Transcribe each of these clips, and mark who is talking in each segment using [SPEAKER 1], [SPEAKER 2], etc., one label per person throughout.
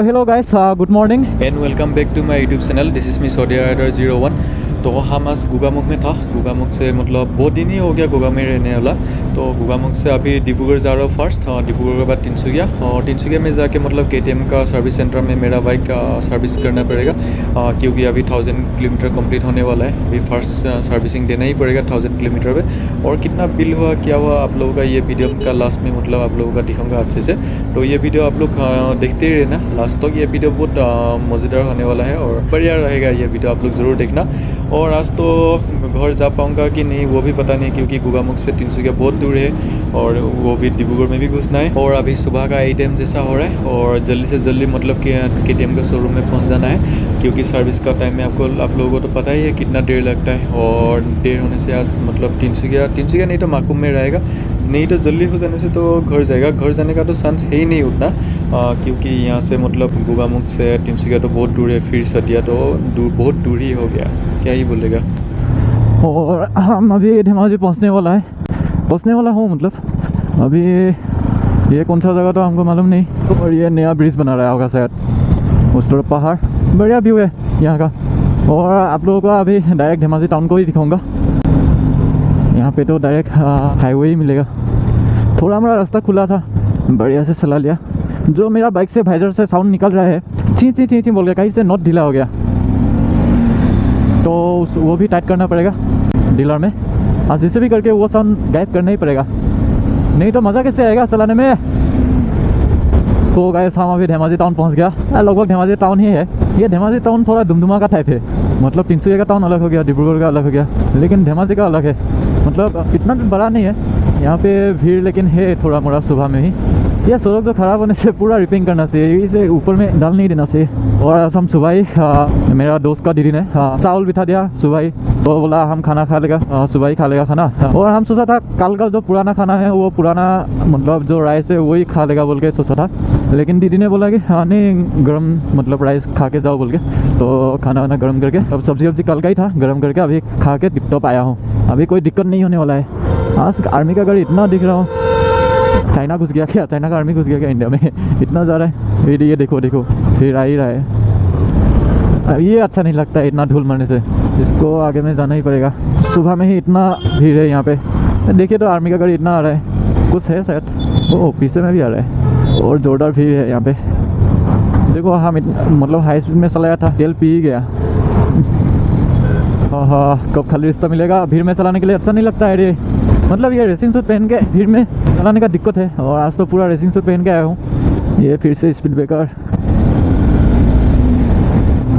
[SPEAKER 1] hello guys, good morning.
[SPEAKER 2] And welcome back to my YouTube channel. This is me Saudia rider 01। तो हम आज गोगामुख में था। गोगामुख से मतलब बहुत दिन ही हो गया गोगा में रहने वाला। तो गोगामुख से अभी डिब्रूगढ़ जा रहा हूँ फर्स्ट, डिब्रूगढ़ के बाद तिनसुकिया, और तिनसुकिया में जाके मतलब KTM का सर्विस सेंटर में मेरा बाइक का सर्विस करना पड़ेगा, क्योंकि अभी 1000 किलोमीटर कंप्लीट होने वाला है। अभी फर्स्ट सर्विसिंग देना ही पड़ेगा 1000 किलोमीटर पे। और कितना बिल हुआ क्या हुआ आप लोगों का ये वीडियो का लास्ट में मतलब आप लोगों का दिखाऊंगा अच्छे से। तो ये वीडियो आप लोग देखते ही रहना लास्ट तक। ये वीडियो बहुत मज़ेदार होने वाला है और बढ़िया रहेगा ये वीडियो, आप लोग ज़रूर देखना। और आज तो घर जा पाऊँगा कि नहीं वो भी पता नहीं, क्योंकि गोगामुख से तिनसुकिया बहुत दूर है और वो भी डिब्रूगढ़ में भी घुसना है। और अभी सुबह का 8 AM जैसा हो रहा है और जल्दी से जल्दी मतलब कि KTM के शोरूम में पहुंच जाना है, क्योंकि सर्विस का टाइम में आप लोगों को तो पता ही है कितना देर लगता है। और देर होने से आज मतलब तिनसुकिया नहीं तो माकुम में रहेगा, नहीं तो जल्दी हो जाने से तो घर जाएगा। घर जाने का तो चांस है ही नहीं उतना, क्योंकि यहाँ से मतलब गोगामुख से तिनसुकिया तो बहुत दूर है, फिर सदिया तो बहुत दूर ही हो गया, क्या ही बोलेगा।
[SPEAKER 1] और हम अभी धेमाजी पहुंचने वाला हूँ मतलब अभी ये कौन सा जगह तो हमको मालूम नहीं। और ये नया ब्रिज बना रहा होगा शायद, उस तरफ पहाड़, बढ़िया व्यू है यहाँ का। और आप लोगों को अभी डायरेक्ट धेमाजी टाउन को ही दिखाऊंगा। यहाँ पे तो डायरेक्ट हाईवे ही मिलेगा। थोड़ा हमारा रास्ता खुला था, बढ़िया से चला लिया। जो मेरा बाइक से वाइजर से साउंड निकल रहा है ची ची ची ची बोल के, कहीं से नॉट ढीला हो गया तो वो भी टाइट करना पड़ेगा डीलर में। आज जैसे भी करके वो साउंड गायब करना ही पड़ेगा, नहीं तो मज़ा कैसे आएगा चलाने में। तो गाइस हम अभी धेमाजी टाउन पहुंच गया, लगभग धेमाजी टाउन ही है। ये धेमाजी टाउन थोड़ा दुमदुमा का टाइप है, मतलब तिनसुकिया का टाउन अलग हो गया, डिब्रूगढ़ का अलग हो गया, लेकिन धेमाजी का अलग है। मतलब इतना भी बड़ा नहीं है यहाँ पे भीड़, लेकिन है थोड़ा मोड़ा सुबह में ही। यह सड़क जो खराब होने से पूरा रिपेयरिंग करना चाहिए, इसे ऊपर में डाल नहीं देना चाहिए। और आज हम सुबह ही मेरा दोस्त का दीदी ने चावल बिठा दिया सुबह ही, तो बोला हम खाना खा लेगा, सुबह ही खा लेगा खाना। और हम सोचा था कल का जो पुराना खाना है वो पुराना मतलब जो राइस है वही खा लेगा बोल के सोचा था, लेकिन दीदी ने बोला कि हाँ नहीं गर्म मतलब राइस खा के जाओ बोल के। तो खाना वाना गर्म करके, अब सब्जी कल का ही था, गर्म करके अभी खा के टिप आया हूँ। अभी कोई दिक्कत नहीं होने वाला है। आज आर्मी का गाड़ी इतना दिख रहा हूँ, चाइना घुस गया क्या, चाइना का आर्मी घुस गया क्या इंडिया में, इतना जा रहा है। ये देखो फिर आ ही रहा है। ये अच्छा नहीं लगता है इतना धूल मारने से, इसको आगे में जाना ही पड़ेगा। सुबह में ही इतना भीड़ है यहाँ पे, देखिए तो आर्मी का गाड़ी इतना आ रहा है, कुछ है शायद, वो पीछे में भी आ रहा है और जोरदार भीड़ है यहाँ पे। देखो हम मतलब हाई स्पीड में चलाया था, तेल पी ही गया। हाँ कब खाली रास्ता मिलेगा। भीड़ में चलाने के लिए अच्छा नहीं लगता है ये, मतलब ये रेसिंग सूट पहन के भीड़ में चलाने का दिक्कत है। और आज तो पूरा रेसिंग सूट पहन के आया हूँ। ये फिर से स्पीड ब्रेकर,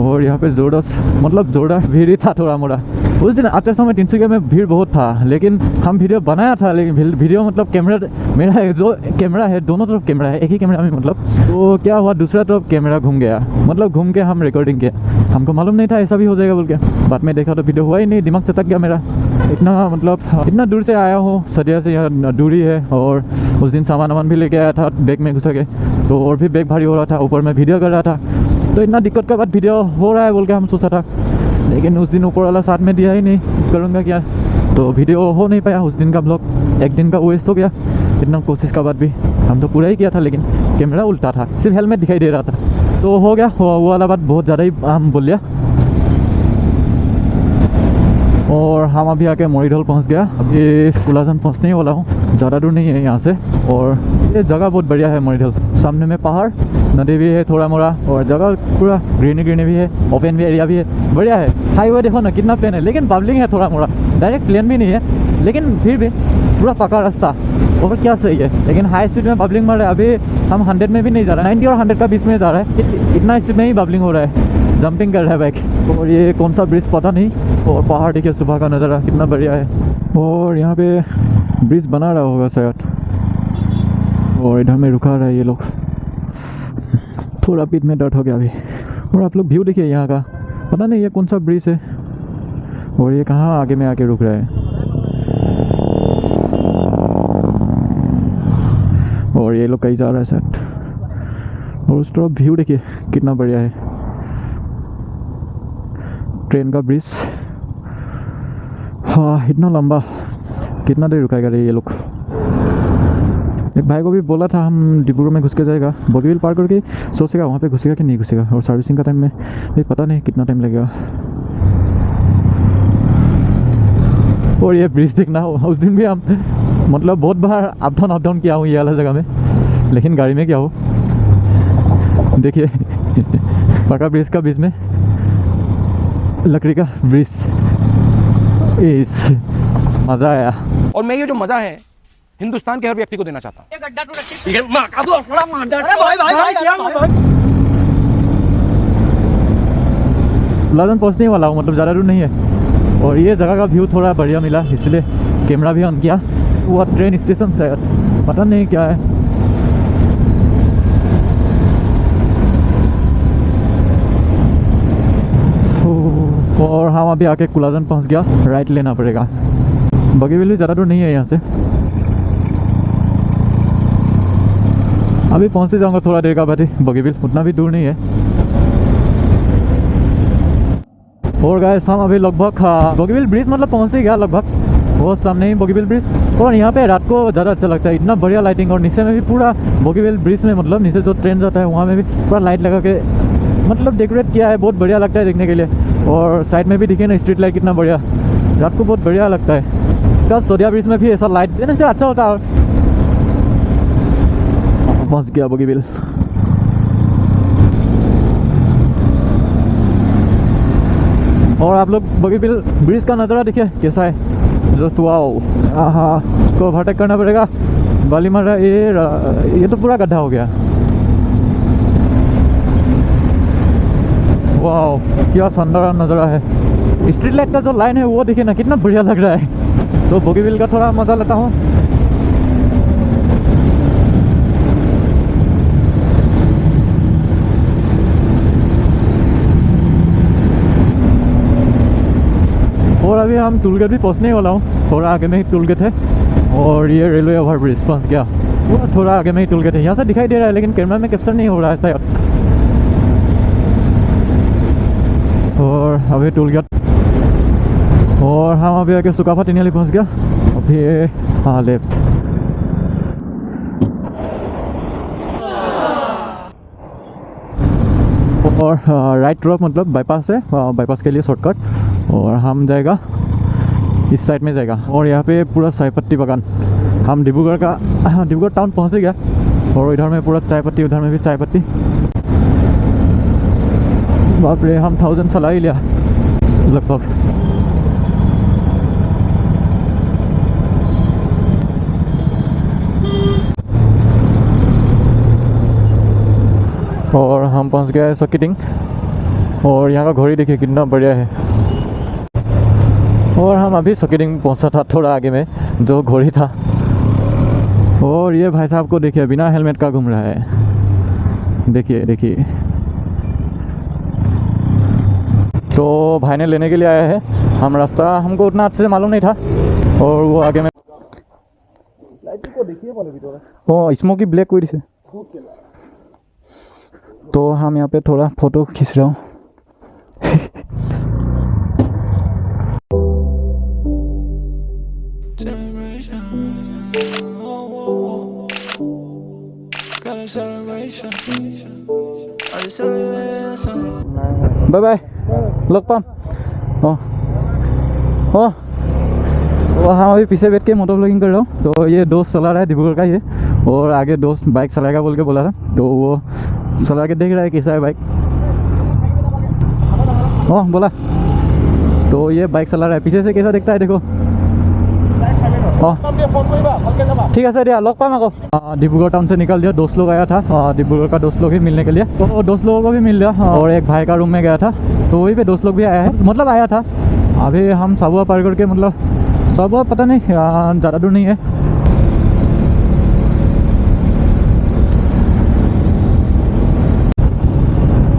[SPEAKER 1] और यहाँ पे जोरदार भीड़ ही था थोड़ा मोड़ा। उस दिन आते समय तिनसुकिया में भीड़ बहुत था, लेकिन हम वीडियो बनाया था, लेकिन वीडियो मतलब कैमरा मेरा जो कैमरा है दोनों तरफ कैमरा है, एक ही कैमरा में मतलब, तो क्या हुआ दूसरा तरफ कैमरा घूम गया, मतलब घूम के हम रिकॉर्डिंग किया। हमको मालूम नहीं था ऐसा भी हो जाएगा बोल के, बाद में देखा तो वीडियो हुआ ही नहीं, दिमाग चटक गया मेरा। इतना दूर से आया हूँ, सदिया से यहाँ दूरी है। और उस दिन सामान भी लेके आया था बैग में घुसा के, तो और भी बैग भारी हो रहा था, ऊपर में वीडियो कर रहा था, तो इतना दिक्कत के बाद वीडियो हो रहा है बोल के हम सोचा था, लेकिन उस दिन ऊपर वाला साथ में दिया ही नहीं, करूँगा क्या, तो वीडियो हो नहीं पाया। उस दिन का ब्लॉग एक दिन का वेस्ट हो गया। इतना कोशिश का बाद भी हम तो पूरा ही किया था, लेकिन कैमरा उल्टा था, सिर्फ हेलमेट दिखाई दे रहा था, तो हो गया वो वाला बात बहुत ज़्यादा ही हम बोल लिया। और हम अभी आके मोरीढल पहुंच गया, अभी कुलाजन पहुंचने ही वाला हूँ, ज़्यादा दूर नहीं है यहाँ से। और ये जगह बहुत बढ़िया है मोरीढल, सामने में पहाड़, नदी भी है थोड़ा मोड़ा, और जगह पूरा ग्रीनी भी है, ओपन भी एरिया भी है, बढ़िया है। हाईवे देखो ना कितना प्लेन है, लेकिन पब्लिक है थोड़ा मोड़ा, डायरेक्ट प्लेन भी नहीं है, लेकिन फिर भी पूरा पका रास्ता, और क्या सही है। लेकिन हाई स्पीड में बबलिंग मार रहा है, अभी हम 100 में भी नहीं जा रहा है, 90 और 100 का बीच में जा रहा है, इतना स्पीड में ही बबलिंग हो रहा है, जंपिंग कर रहा है बाइक। और ये कौन सा ब्रिज पता नहीं, और पहाड़ देखिए सुबह का नज़ारा कितना बढ़िया है। और यहाँ पे ब्रिज बना रहा होगा शायद, और इधर में रुका रहा है ये लोग, थोड़ा पीठ में दर्द हो गया अभी। और आप लोग व्यू देखिए यहाँ का, पता नहीं ये कौन सा ब्रिज है, और ये कहाँ आगे में आके रुक रहा है। और ये लोग कहीं जा रहा है शायद, और उस तरफ व्यू देखिए कितना बढ़िया है, ट्रेन का ब्रिज। हाँ इतना लंबा, कितना देर रुकाएगा रे ये लोग। एक भाई को भी बोला था हम डिब्रूगढ़ में घुस के जाएगा, बोगीबिल पार करके सोचेगा वहाँ पे घुसेगा कि नहीं घुसेगा, और सर्विसिंग का टाइम में भी पता नहीं कितना टाइम लगेगा। और ये ब्रिज देखना, उस दिन भी हम मतलब बहुत बार अप डाउन किया हूँ ये वाला जगह में, लेकिन गाड़ी में क्या हो। देखिए पका ब्रिज का बीच में लकड़ी का ब्रिज, मज़ा आया।
[SPEAKER 3] और मैं ये जो मजा है हिंदुस्तान के हर व्यक्ति को देना चाहता हूँ।
[SPEAKER 1] लालन पहुँचने वाला हूँ, मतलब ज़्यादा दूर नहीं है। और ये जगह का व्यू थोड़ा बढ़िया मिला, इसलिए कैमरा भी ऑन किया। वो ट्रेन स्टेशन शायद, पता नहीं क्या है। और हम अभी आके कुलाजन पहुँच गया, राइट लेना पड़ेगा। बोगीबिल भी ज़्यादा दूर नहीं है यहाँ से, अभी पहुँच ही जाऊँगा थोड़ा देर का बाद ही। बोगीबिल उतना भी दूर नहीं है। और गाइस हम अभी लगभग बोगीबिल ब्रिज मतलब पहुँच ही गया लगभग, वो सामने ही बोगीबिल ब्रिज। और यहाँ पे रात को ज़्यादा अच्छा लगता है, इतना बढ़िया लाइटिंग। और नीचे में भी पूरा बोगीबिल ब्रिज में, मतलब नीचे जो ट्रेन जाता है वहाँ में भी पूरा लाइट लगा के मतलब डेकोरेट किया है, बहुत बढ़िया लगता है देखने के लिए। और साइड में भी दिखे ना स्ट्रीट लाइट कितना बढ़िया, रात को बहुत बढ़िया लगता है। क्या सोडिया ब्रिज में भी ऐसा लाइट देने से अच्छा होता है। पहुँच गया बोगीबिल। और आप लोग बोगीबिल ब्रिज का नज़ारा देखिए कैसा है, जस्ट वाओ। हाँ, को ओवरटेक करना पड़ेगा। बालीमारा ये तो पूरा गड्ढा हो गया। वाओ क्या शानदार नज़ारा है। स्ट्रीट लाइट का जो लाइन है वो देखिए ना कितना बढ़िया लग रहा है। तो बोगीबिल का थोड़ा मज़ा लेता हूँ। और अभी हम टूलगेट भी पहुँचने वाला हूँ, थोड़ा आगे में ही टूलगेट है। और ये रेलवे ओवर ब्रिज पहुँच गया, वो थोड़ा आगे में ही टूलगेट है। यहाँ से दिखाई दे रहा है लेकिन कैमरा में कैप्चर नहीं हो रहा है शायद। और अभी टूलगेट, और हम अभी आके सुकाफा तिनियाली पहुँच गया। अभी हाँ लेफ्ट। और राइट तरफ मतलब बाईपास है, बाईपास के लिए शॉर्टकट। और हम जाएगा इस साइड में जाएगा। और यहाँ पे पूरा चाय पत्ती बागान। हम डिब्रूगढ़ टाउन पहुँच गया। और इधर में पूरा चाय पत्ती, उधर में भी चाय पत्ती। बाप रे, हम 1000 चला ही लिया लगभग। और हम पहुंच गए सकिटिंग। और यहाँ का घड़ी देखिए कितना बढ़िया है। और हम अभी सकिटिंग पहुंचा था, थोड़ा आगे में जो घड़ी था। और ये भाई साहब को देखिए बिना हेलमेट का घूम रहा है, देखिए देखिए। तो भाई ने लेने के लिए आया है। हम रास्ता हमको उतना अच्छे से मालूम नहीं था। और वो आगे में ओ स्मोकी ब्लैक कोई से। तो हम यहाँ पे थोड़ा फोटो खींच रहा हूँ। बाय बाय, लग पाम। हाँ अभी पीछे बैठ के मोटो ब्लॉगिंग कर रहा हूँ। तो ये दोस्त चला रहा है डिब्रूगढ़ का ये, और आगे दोस्त बाइक चलाएगा बोल के बोला था। तो वो चला के देख रहा है कैसा है बाइक। बोला तो ये बाइक चला रहा है, पीछे से कैसा दिखता है देखो। ठीक है सर, यार लग पाम आको। डिब्रूगढ़ टाउन से निकल दिया, दोस्त लोग आया था डिब्रूगढ़ का, दोस्त लोग ही मिलने के लिए। तो दोस्त लोगों को भी मिल लिया। और एक भाई का रूम में गया था, तो वही पे दोस्त लोग भी आया है, मतलब आया था। अभी हम साबुआ पार करके, मतलब साबुआ पता नहीं ज़्यादा दूर नहीं है।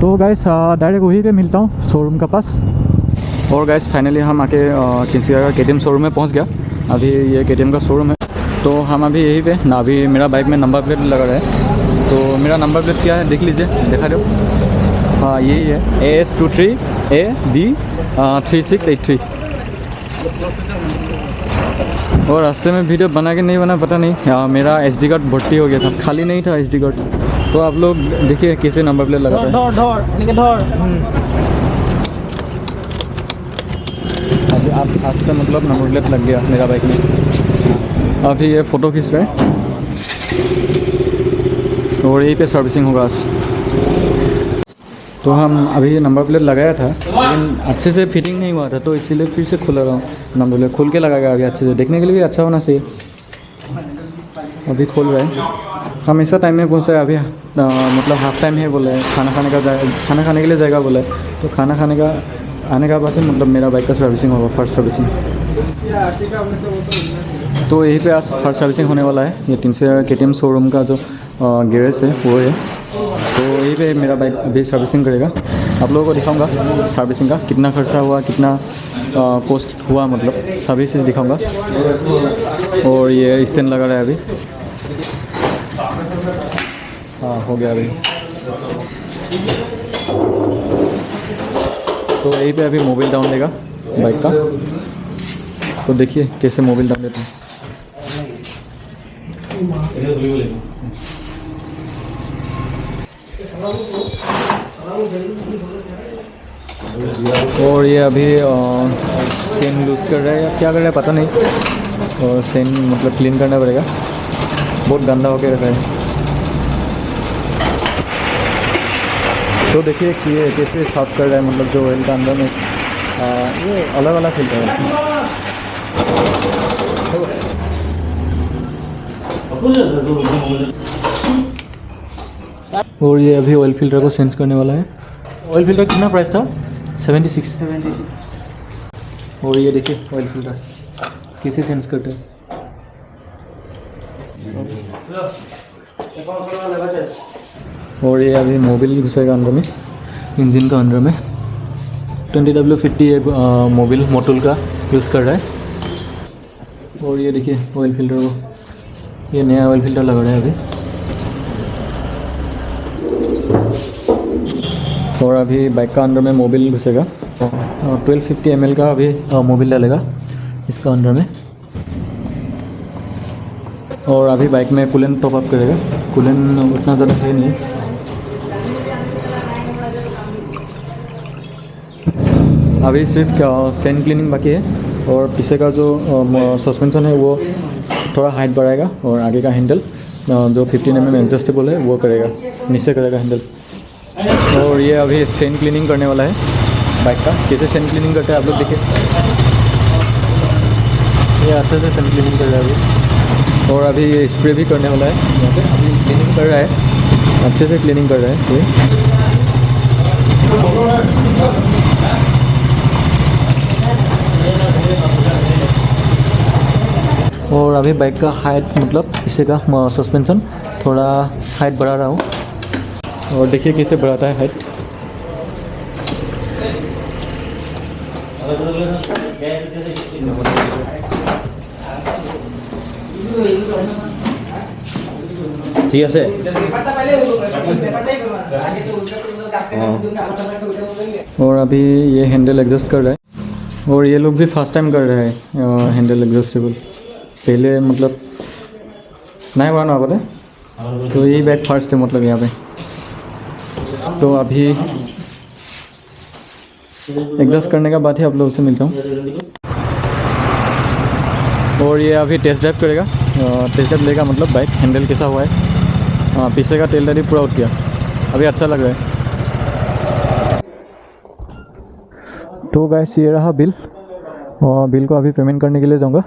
[SPEAKER 1] तो गाइस डायरेक्ट वहीं पे मिलता हूँ शोरूम का पास। और गाइस फाइनली हम आके किन्सिया का KTM शोरूम में पहुँच गया। अभी ये KTM का शोरूम है। तो हम अभी यहीं पे ना, अभी मेरा बाइक में नंबर प्लेट लगा रहा है। तो मेरा नंबर प्लेट क्या है देख लीजिए, दिखा दो। हाँ यही है AS23AB 3683। और रास्ते में वीडियो बना के नहीं बना पता नहीं, मेरा SD कार्ड भर्ती हो गया था, खाली नहीं था SD कार्ड। तो आप लोग देखिए कैसे नंबर प्लेट लगाता है। अभी आप आज से मतलब नंबर प्लेट लग गया मेरा बाइक में। अभी ये फ़ोटो खींच रहे हैं और यहीं पे सर्विसिंग होगा आज। तो हम अभी नंबर प्लेट लगाया था लेकिन अच्छे से फिटिंग नहीं हुआ था, तो इसीलिए फिर से खुला रहा हूँ। नंबर प्लेट खोल के लगाएगा अभी अच्छे से, देखने के लिए भी अच्छा होना चाहिए। अभी खोल रहे हैं, हमेशा टाइम में पहुँचा है। अभी मतलब हाफ टाइम है बोले, खाना खाने के लिए जाएगा बोले, तो खाना खाने का आने का बाद मतलब मेरा बाइक का सर्विसिंग होगा, फर्स्ट सर्विसिंग। तो यहीं पे आज फर्स्ट सर्विसिंग होने वाला है। ये 300 KTM शोरूम का जो गैरेज है वो है, तो यहीं पे मेरा बाइक अभी सर्विसिंग करेगा। आप लोगों को दिखाऊंगा सर्विसिंग का कितना खर्चा हुआ, कितना कॉस्ट हुआ, मतलब सभी चीज़ दिखाऊंगा। और ये स्टैंड लगा रहा है अभी, हाँ हो गया अभी। तो यहीं पे अभी मोबाइल डाउन देगा बाइक का, तो देखिए कैसे मोबाइल डाउन देते हैं। और ये अभी चेन लूज़ कर रहा है या क्या कर रहा है पता नहीं, और चेन मतलब क्लीन करना पड़ेगा, बहुत गंदा होके रखा है। तो देखिए कि ये कैसे साफ कर रहा है, मतलब जो ऑयल का अंदर में ये अलग अलग फिल्टर है। और ये अभी ऑयल फिल्टर को चेंज करने वाला है। ऑयल फिल्टर कितना प्राइस था? 76। और ये देखिए ऑयल फिल्टर कैसे चेंज करते हैं। और ये अभी मोबिल घुसेगा अंदर में, इंजन का अंदर में। 20W50 मोबिल मोटुल का यूज़ कर रहा है। और ये देखिए ऑयल फिल्टर को, ये नया ऑयल फिल्टर लगा रहा है अभी। और अभी बाइक का अंदर में मोबिल घुसेगा, 1250 ml का अभी मोबिल डालेगा इसका अंदर में। और अभी बाइक में कूलेंट टॉप अप करेगा, कूलेंट उतना ज़्यादा है नहीं। अभी सिर्फ सेन क्लीनिंग बाकी है, और पीछे का जो सस्पेंशन है वो थोड़ा हाइट बढ़ाएगा, और आगे का हैंडल जो 15 mm एडजस्टेबल है वो करेगा, नीचे करेगा हैंडल। और ये अभी सेन क्लीनिंग करने वाला है बाइक का। कैसे सेन क्लीनिंग करते हैं आप लोग देखिए, ये अच्छे से सेन क्लीनिंग कर रहा है अभी। और अभी ये स्प्रे भी करने वाला है यहाँ पे, अभी क्लीनिंग कर रहा है, अच्छे से क्लीनिंग कर रहा है ये। और अभी बाइक का हाइट मतलब पीछे का सस्पेंशन थोड़ा हाइट बढ़ा रहा हूँ, और देखिए कैसे बढ़ाता है हाइट। ठीक है। और अभी ये हैंडल एडजस्ट कर रहा है, और ये लोग भी फर्स्ट टाइम कर रहे हैं हैंडल एडजस्टेबल, पहले मतलब नहीं बनाना आगे, तो यही बैग फर्स्ट है मतलब यहाँ पे। तो अभी एडजस्ट करने के बाद ही आप लोगों से मिलता हूँ। और ये अभी टेस्ट ड्राइव करेगा, टेस्ट ड्राइव लेगा मतलब बाइक हैंडल कैसा हुआ है। पीछे का तेल डाली पूरा उठ गया, अभी अच्छा लग रहा है। तो गाइस ये रहा बिल, और बिल को अभी पेमेंट करने के लिए जाऊँगा।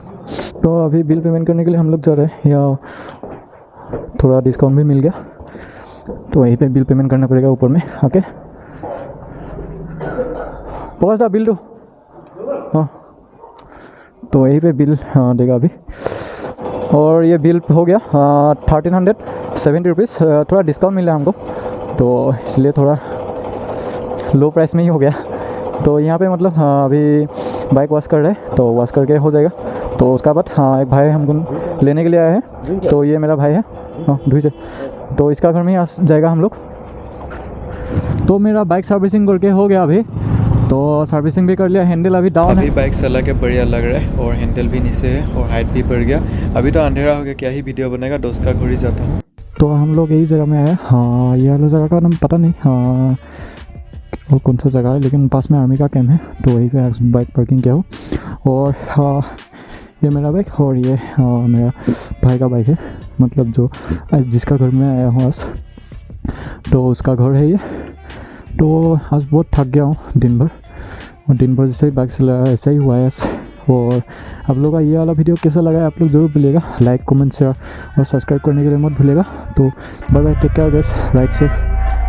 [SPEAKER 1] तो अभी बिल पेमेंट करने के लिए हम लोग जा रहे हैं, या थोड़ा डिस्काउंट भी मिल गया, तो वहीं पे बिल पेमेंट करना पड़ेगा ऊपर में आके। पहुँच था बिल तो, हाँ तो यहीं पे बिल देगा अभी। और ये बिल हो गया 1370 रुपीज़, थोड़ा डिस्काउंट मिला हमको, तो इसलिए थोड़ा लो प्राइस में ही हो गया। तो यहाँ पे मतलब अभी बाइक वॉश कर रहे हैं, तो वॉश करके हो जाएगा। तो उसका बाद एक भाई हमको लेने के लिए आया है, तो ये मेरा भाई है, हाँ धुई से, तो इसका घर में ही आ जाएगा हम लोग। तो मेरा बाइक सर्विसिंग करके हो गया अभी, तो सर्विसिंग भी कर लिया, हैंडल अभी डाउन
[SPEAKER 2] अभी
[SPEAKER 1] है।
[SPEAKER 2] बाइक चला के बढ़िया लग रहा है और हैंडल भी नीचे है और हाइट भी बढ़ गया। अभी तो अंधेरा हो गया, क्या ही वीडियो बनेगा, दोस्त का घर ही जाता हूँ।
[SPEAKER 1] तो हम लोग यही जगह में आए। हाँ, ये वाला जगह का नाम पता नहीं हाँ और कौन सा जगह है, लेकिन पास में आर्मी का कैंप है, तो वहीं पे बाइक पार्किंग किया हो। और हाँ, ये मेरा बाइक और ये मेरा भाई का बाइक है, मतलब जो जिसका घर में आया हूँ आज, तो उसका घर है ये। तो आज बहुत थक गया हूँ दिन भर, और दिन भर जैसे ही बाइक चलाया ऐसा ही हुआ है आज। और आप लोगों का ये वाला वीडियो कैसा लगा है आप लोग ज़रूर भूलिएगा, लाइक कमेंट शेयर और सब्सक्राइब करने के लिए मत भूलिएगा। तो bye bye, take care guys, right safe.